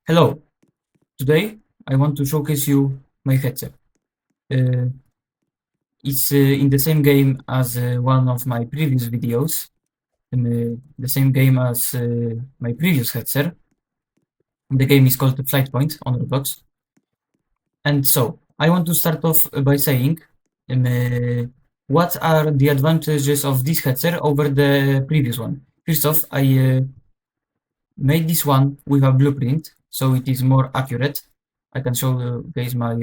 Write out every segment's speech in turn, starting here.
Hello, today I want to showcase you my hetzer. Uh, it's in the same game as one of my previous videos, the same game as my previous hetzer. The game is called Flightpoint on Roblox. And so, I want to start off by saying what are the advantages of this hetzer over the previous one. First off, I made this one with a blueprint, so it is more accurate. I can show you guys my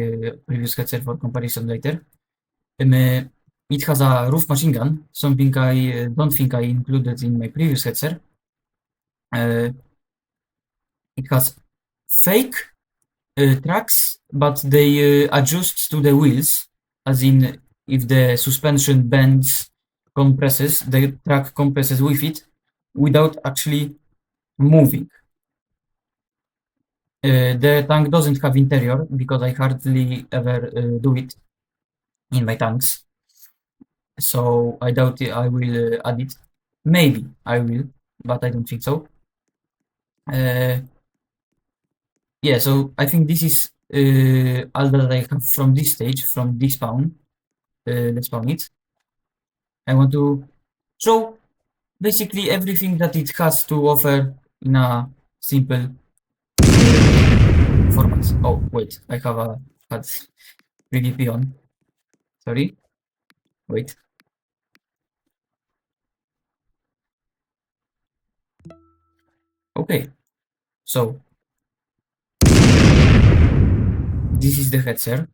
previous headset for comparison later. It has a roof machine gun, something I don't think I included in my previous headset. It has fake tracks, but they adjust to the wheels, as in if the suspension bends, compresses, the track compresses with it without actually moving. The tank doesn't have interior because I hardly ever do it in my tanks. So I doubt I will add it. Maybe I will, but I don't think so. Yeah, so I think this is all that I have from this stage, from this spawn. Let's spawn it. I want to show basically everything that it has to offer in a simple format. Oh, wait, I have a had PvP on. Sorry, wait. Okay, so this is the hetzer.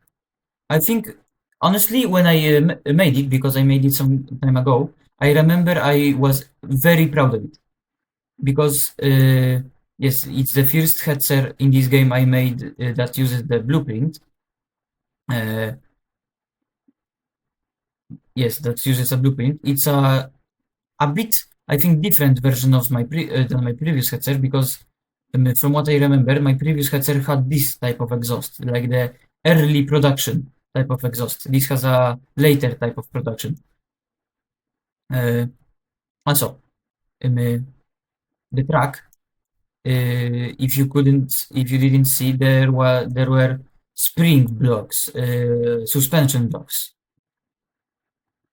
I think honestly, when I made it, because I made it some time ago, I remember I was very proud of it because yes, it's the first hetzer in this game I made that uses the blueprint. Uh, yes, that uses a blueprint. It's a bit, I think, different version of my than my previous hetzer because from what I remember, my previous hetzer had this type of exhaust, like the early production type of exhaust. This has a later type of production. Also, the track, if you didn't see, there were spring blocks, suspension blocks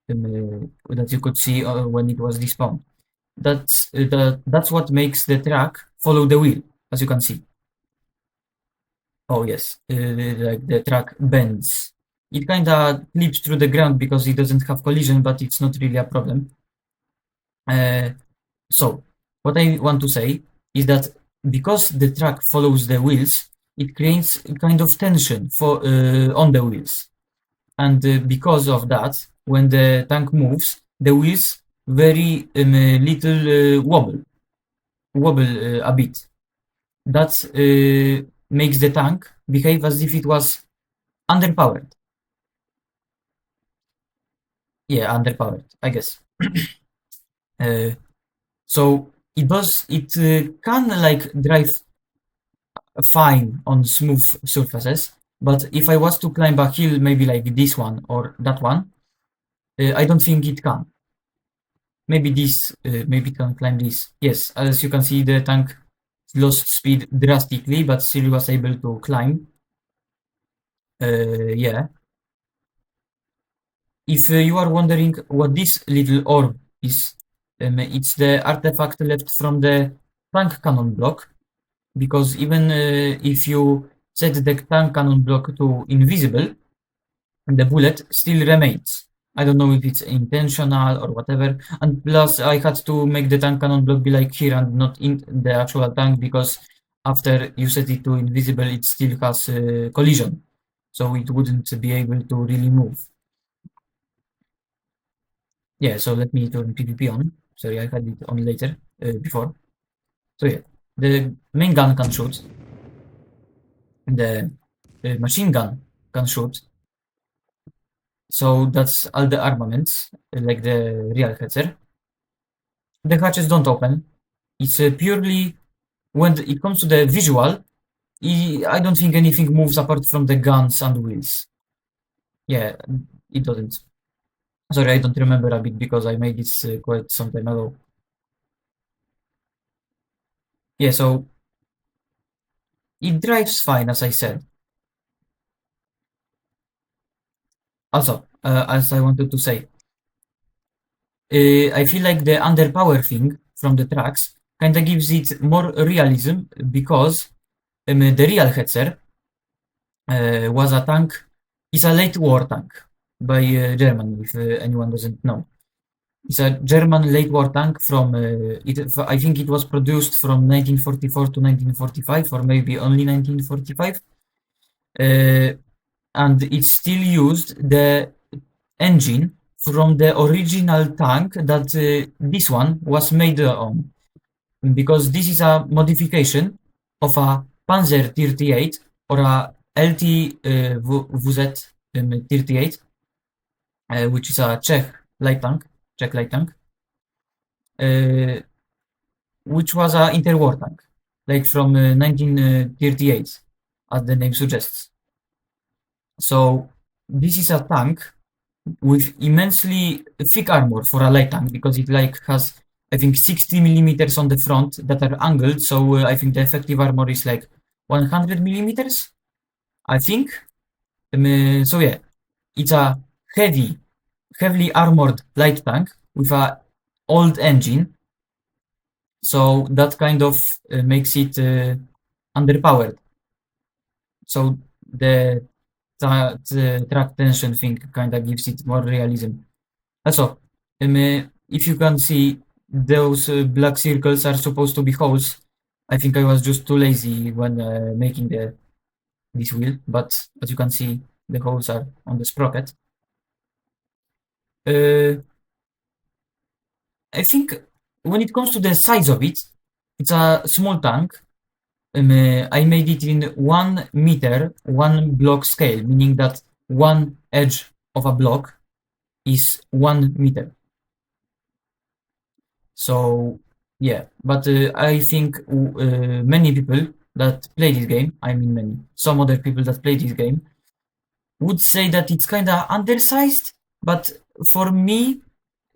that you could see when it was despawned. That's what makes the track follow the wheel, as you can see. Oh yes, like the track bends. It kind of clips through the ground because it doesn't have collision, but it's not really a problem. So what I want to say is that because the track follows the wheels, it creates a kind of tension on the wheels, and because of that, when the tank moves, the wheels very little wobble a bit. That makes the tank behave as if it was underpowered. Yeah, underpowered, I guess. So it can like drive fine on smooth surfaces, but if I was to climb a hill, maybe like this one or that one, I don't think it can. Maybe maybe it can climb this. Yes, as you can see, the tank lost speed drastically, but still was able to climb. Yeah. If you are wondering what this little orb is, it's the artifact left from the tank cannon block, because even if you set the tank cannon block to invisible, the bullet still remains. I don't know if it's intentional or whatever. And plus, I had to make the tank cannon block be like here and not in the actual tank, because after you set it to invisible, it still has collision. So it wouldn't be able to really move. Yeah, so let me turn PvP on. Sorry, I had it on later, before. So yeah, the main gun can shoot. The machine gun can shoot. So that's all the armaments, like the real hetzer. The hatches don't open. It's purely when it comes to the visual, I don't think anything moves apart from the guns and wheels. Yeah, it doesn't. Sorry, I don't remember a bit because I made this quite some time ago. Yeah, so It drives fine, as I said. Also, as I wanted to say, I feel like the underpower thing from the tracks kind of gives it more realism because the real hetzer was a tank, is a late war tank by Germany, if anyone doesn't know. It's a German late war tank from, I think it was produced from 1944 to 1945, or maybe only 1945. And it still used the engine from the original tank that this one was made on, because this is a modification of a Panzer 38 or a LT WZ 38, which is a Czech light tank, uh, which was an interwar tank, like from 1938, as the name suggests. So this is a tank with immensely thick armor for a light tank, because it like has, I think, 60 millimeters on the front that are angled. So I think the effective armor is like 100 millimeters, I think. So yeah, it's a heavily armored light tank with a old engine. So that kind of makes it underpowered. So the track tension thing kind of gives it more realism. Also, if you can see, those black circles are supposed to be holes. I think I was just too lazy when making this wheel, but as you can see, the holes are on the sprocket. Uh, I think when it comes to the size of it, it's a small tank. I made it in 1 meter, 1 block scale, meaning that one edge of a block is 1 meter. So yeah, but I think many people that play this game, I mean many, some other people that play this game would say that it's kind of undersized. But for me,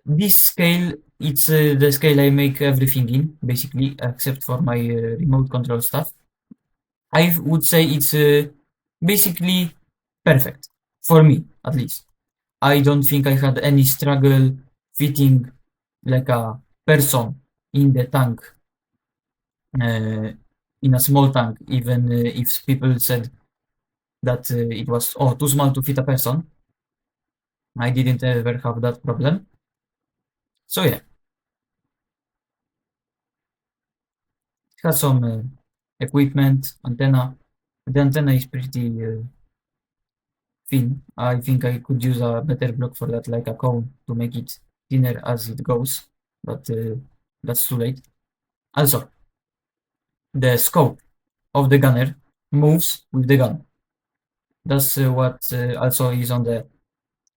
this scale, it's the scale I make everything in, basically, except for my remote control stuff. I would say it's basically perfect for me, at least. I don't think I had any struggle fitting like a person in the tank, uh, in a small tank, even if people said that it was too small to fit a person. I didn't ever have that problem. So yeah, it has some equipment, antenna. The antenna is pretty thin. I think I could use a better block for that, like a cone, to make it thinner as it goes, but that's too late. Also, the scope of the gunner moves with the gun. That's what also is on the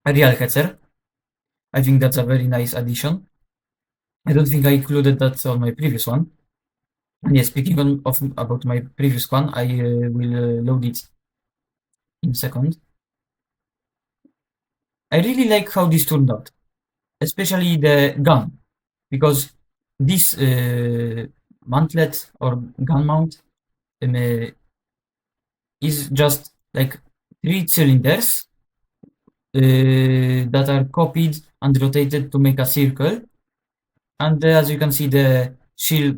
real hetzer. I think that's a very nice addition. I don't think I included that on my previous one. And yeah, speaking of about my previous one, I will load it in a second. I really like how this turned out, especially the gun, because this mantlet or gun mount is just like 3 cylinders that are copied and rotated to make a circle. And as you can see, the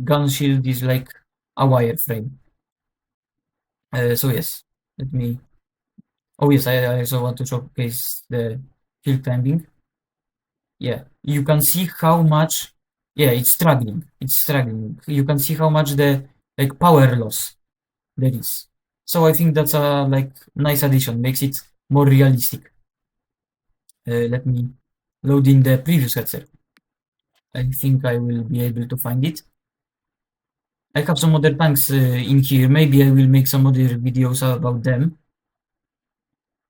gun shield is like a wireframe. So yes, let me. Oh yes, I also want to showcase the hill climbing. Yeah, you can see how much. Yeah, it's struggling. It's struggling. You can see how much the like power loss there is. So I think that's a like nice addition. Makes it more realistic. Let me load in the previous headset. I think I will be able to find it. I have some other tanks in here. Maybe I will make some other videos about them,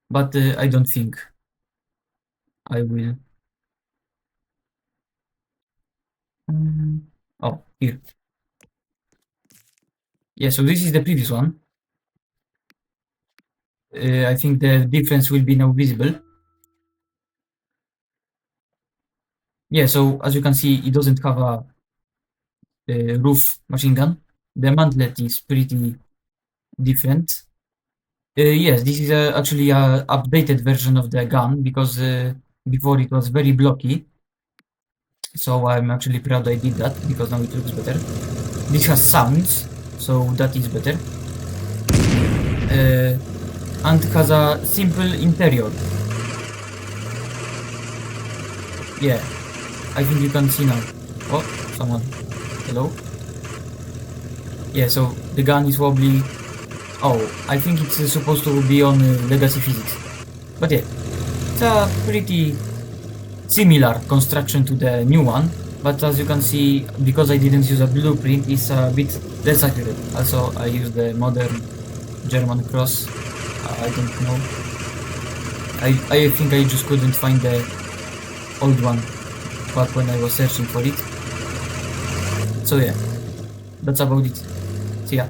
but I don't think I will. Oh, here. Yeah, so this is the previous one. I think the difference will be now visible. Yeah, so as you can see, it doesn't have a roof machine gun. The mantlet is pretty different. Yes, this is actually a updated version of the gun, because before it was very blocky. So I'm actually proud I did that, because now it looks better. This has sounds, so that is better. And has a simple interior. Yeah, I think you can see now. Oh, someone. Hello? Yeah, so the gun is wobbly. Oh, I think it's supposed to be on legacy physics. But yeah, it's a pretty similar construction to the new one. But as you can see, because I didn't use a blueprint, it's a bit less accurate. Also, I used the modern German cross. I don't know. I think I just couldn't find the old one back when I was searching for it. So yeah, that's about it. See ya.